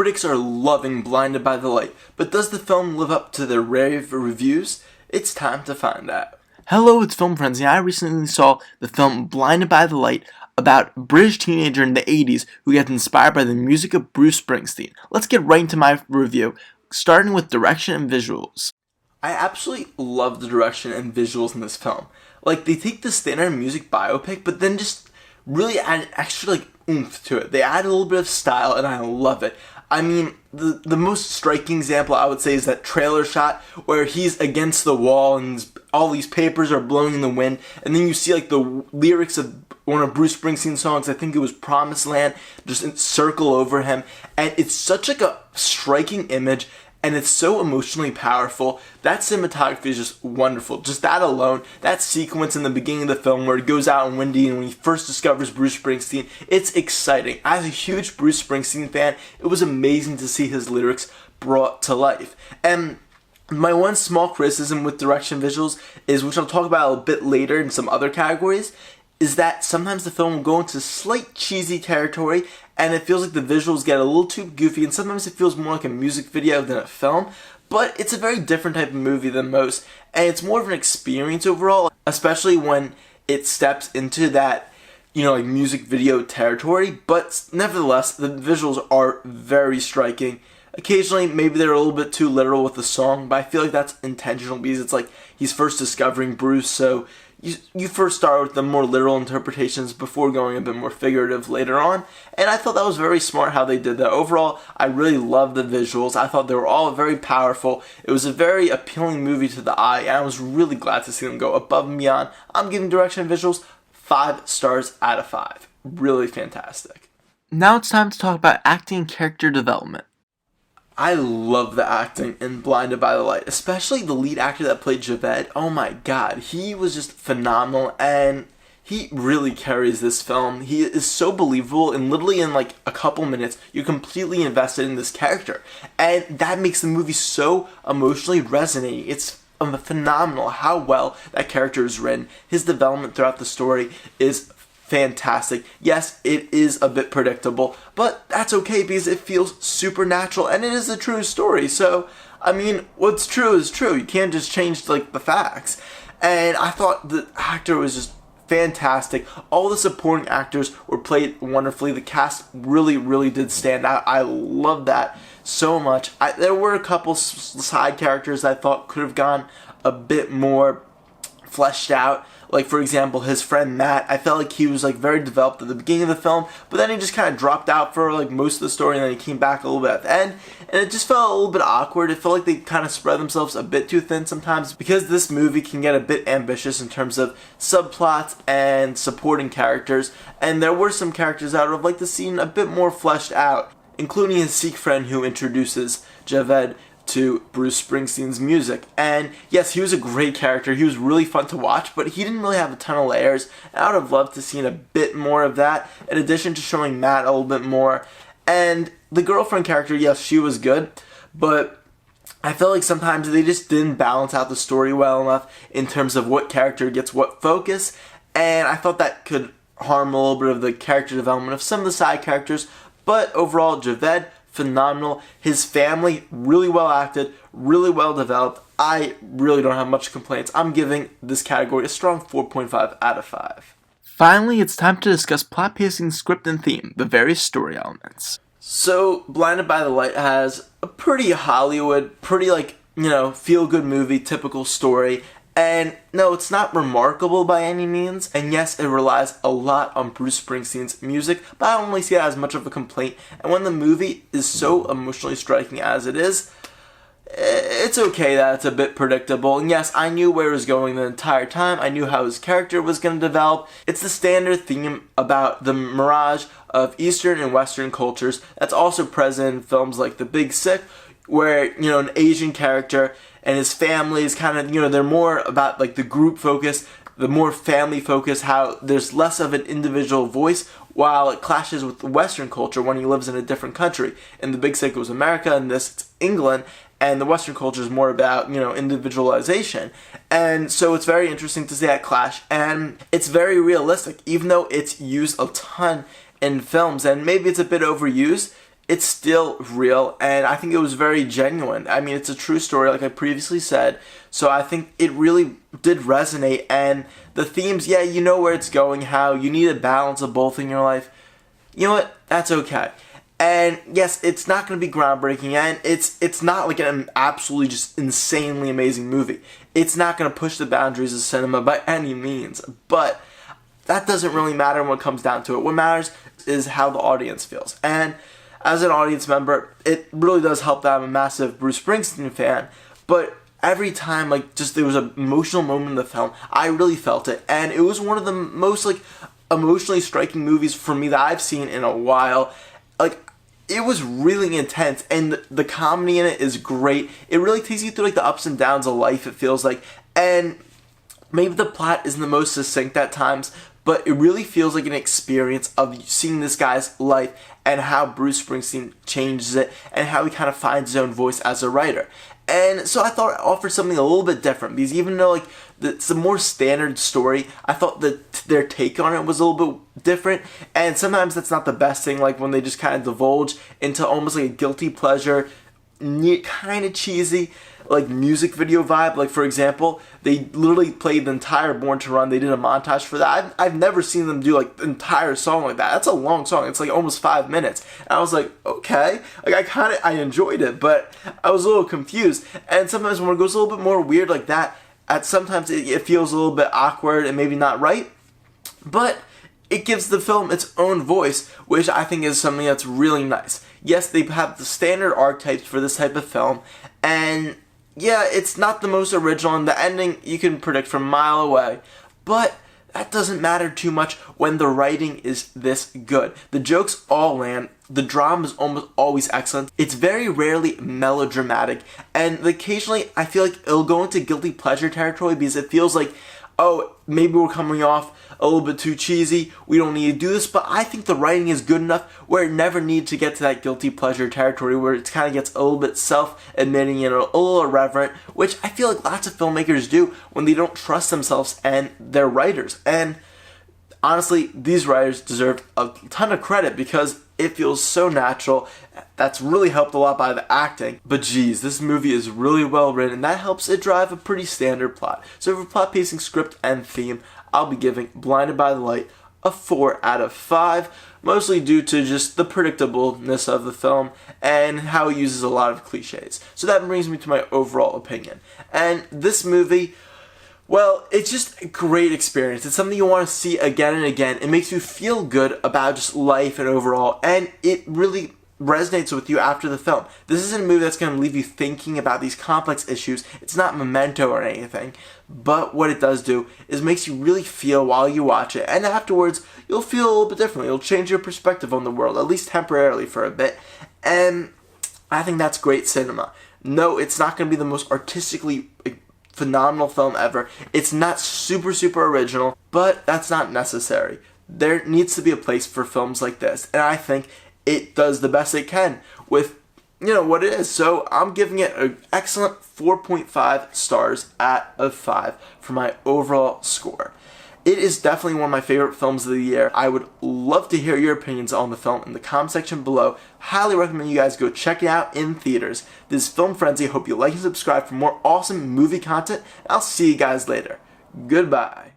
critics are loving Blinded by the Light, but does the film live up to their rave reviews? It's time to find out. Hello, it's Film Frenzy. I recently saw the film Blinded by the Light about a British teenager in the 80s who gets inspired by the music of Bruce Springsteen. Let's get right into my review, starting with direction and visuals. I absolutely love the direction and visuals in this film. Like, they take the standard music biopic, but then just really add an extra, oomph to it. They add a little bit of style, and I love it. I mean, the most striking example I would say is that trailer shot where he's against the wall and all these papers are blowing in the wind, and then you see the lyrics of one of Bruce Springsteen's songs, I think it was Promised Land, just circle over him, and it's such a striking image, and it's so emotionally powerful. That cinematography is just wonderful. Just that alone, that sequence in the beginning of the film where it goes out in windy and when he first discovers Bruce Springsteen, it's exciting. As a huge Bruce Springsteen fan, it was amazing to see his lyrics brought to life. And my one small criticism with direction visuals is, which I'll talk about a bit later in some other categories, is that sometimes the film will go into slight cheesy territory and it feels like the visuals get a little too goofy, and sometimes it feels more like a music video than a film, but it's a very different type of movie than most, and it's more of an experience overall, especially when it steps into that, music video territory, but nevertheless, the visuals are very striking. Occasionally, maybe they're a little bit too literal with the song, but I feel like that's intentional because it's like he's first discovering Bruce, so you first start with the more literal interpretations before going a bit more figurative later on, and I thought that was very smart how they did that. Overall, I really loved the visuals. I thought they were all very powerful. It was a very appealing movie to the eye, and I was really glad to see them go above and beyond. I'm giving direction and visuals 5 stars out of 5. Really fantastic. Now it's time to talk about acting and character development. I love the acting in Blinded by the Light, especially the lead actor that played Javed. Oh my god, he was just phenomenal, and he really carries this film. He is so believable, and literally in a couple minutes, you're completely invested in this character, and that makes the movie so emotionally resonating. It's phenomenal how well that character is written. His development throughout the story is fantastic. Yes, it is a bit predictable, but that's okay because it feels supernatural and it is a true story. So, I mean, what's true is true. You can't just change the facts. And I thought the actor was just fantastic. All the supporting actors were played wonderfully. The cast really, really did stand out. I love that so much. There were a couple side characters I thought could have gone a bit more fleshed out. Like, for example, his friend Matt, I felt like he was very developed at the beginning of the film, but then he just kind of dropped out for most of the story, and then he came back a little bit at the end, and it just felt a little bit awkward. It felt like they kind of spread themselves a bit too thin sometimes, because this movie can get a bit ambitious in terms of subplots and supporting characters, and there were some characters that I would have liked to see a bit more fleshed out, including his Sikh friend who introduces Javed to Bruce Springsteen's music. And yes, he was a great character. He was really fun to watch, but he didn't really have a ton of layers. And I would have loved to see a bit more of that, in addition to showing Matt a little bit more. And the girlfriend character, yes, she was good, but I felt like sometimes they just didn't balance out the story well enough in terms of what character gets what focus, and I thought that could harm a little bit of the character development of some of the side characters. But overall, Javed, phenomenal. His family, really well acted, really well developed. I really don't have much complaints. I'm giving this category a strong 4.5 out of 5. Finally, it's time to discuss plot, pacing, script, and theme, the various story elements. So, Blinded by the Light has a pretty Hollywood, pretty feel-good movie, typical story. And no, it's not remarkable by any means, and yes, it relies a lot on Bruce Springsteen's music, but I don't really see that as much of a complaint. And when the movie is so emotionally striking as it is, it's okay that it's a bit predictable. And yes, I knew where it was going the entire time. I knew how his character was going to develop. It's the standard theme about the mirage of Eastern and Western cultures that's also present in films like The Big Sick, where, an Asian character and his family is kind of, they're more about the group focus, the more family focus, how there's less of an individual voice, while it clashes with the Western culture when he lives in a different country. In The Big Sick, it was America, and this, it's England, and the Western culture is more about, individualization. And so it's very interesting to see that clash, and it's very realistic, even though it's used a ton in films, and maybe it's a bit overused. it's still real, and I think it was very genuine. I mean, it's a true story, like I previously said, so I think it really did resonate, and the themes, yeah, you know where it's going, how you need a balance of both in your life. You know what? That's okay. And yes, it's not going to be groundbreaking, and it's not like an absolutely just insanely amazing movie. It's not going to push the boundaries of cinema by any means, but that doesn't really matter when it comes down to it. What matters is how the audience feels. And as an audience member, it really does help that I'm a massive Bruce Springsteen fan, but every time, like, just there was an emotional moment in the film, I really felt it, and it was one of the most, like, emotionally striking movies for me that I've seen in a while. Like, it was really intense, and the comedy in it is great. It really takes you through, like, the ups and downs of life, it feels like, and maybe the plot isn't the most succinct at times, but it really feels like an experience of seeing this guy's life and how Bruce Springsteen changes it and how he kind of finds his own voice as a writer. And so I thought it offered something a little bit different, because even though, like, it's a more standard story, I thought that their take on it was a little bit different, and sometimes that's not the best thing, like when they just kind of divulge into almost like a guilty pleasure, kind of cheesy, like, music video vibe. Like, for example, they literally played the entire Born to Run. They did a montage for that. I've never seen them do, like, the entire song like that. That's a long song. It's, like, almost 5 minutes. And I was like, okay. Like, I enjoyed it, but I was a little confused. And sometimes when it goes a little bit more weird like that, sometimes it feels a little bit awkward and maybe not right. But it gives the film its own voice, which I think is something that's really nice. Yes, they have the standard archetypes for this type of film, and yeah, it's not the most original, and the ending you can predict from a mile away, but that doesn't matter too much when the writing is this good. The jokes all land, the drama is almost always excellent, it's very rarely melodramatic, and occasionally I feel like it'll go into guilty pleasure territory because it feels like, oh, maybe we're coming off a little bit too cheesy, we don't need to do this, but I think the writing is good enough where it never needs to get to that guilty pleasure territory where it kind of gets a little bit self-admitting and a little irreverent, which I feel like lots of filmmakers do when they don't trust themselves and their writers. And honestly, these writers deserve a ton of credit because it feels so natural. That's really helped a lot by the acting. But geez, this movie is really well written, and that helps it drive a pretty standard plot. So for plot, pacing, script, and theme, I'll be giving Blinded by the Light a 4 out of 5, mostly due to just the predictableness of the film and how it uses a lot of cliches. So that brings me to my overall opinion. And this movie, well, it's just a great experience. It's something you want to see again and again. It makes you feel good about just life and overall, and it really resonates with you after the film. This isn't a movie that's going to leave you thinking about these complex issues. It's not Memento or anything, but what it does do is makes you really feel while you watch it, and afterwards you'll feel a little bit differently. It'll change your perspective on the world, at least temporarily for a bit, and I think that's great cinema. No, it's not going to be the most artistically phenomenal film ever. It's not super original, but that's not necessary. There needs to be a place for films like this, and I think it does the best it can with, you know, what it is. So I'm giving it an excellent 4.5 stars out of 5 for my overall score. It is definitely one of my favorite films of the year. I would love to hear your opinions on the film in the comment section below. Highly recommend you guys go check it out in theaters. This is Film Frenzy. Hope you like and subscribe for more awesome movie content. I'll see you guys later. Goodbye.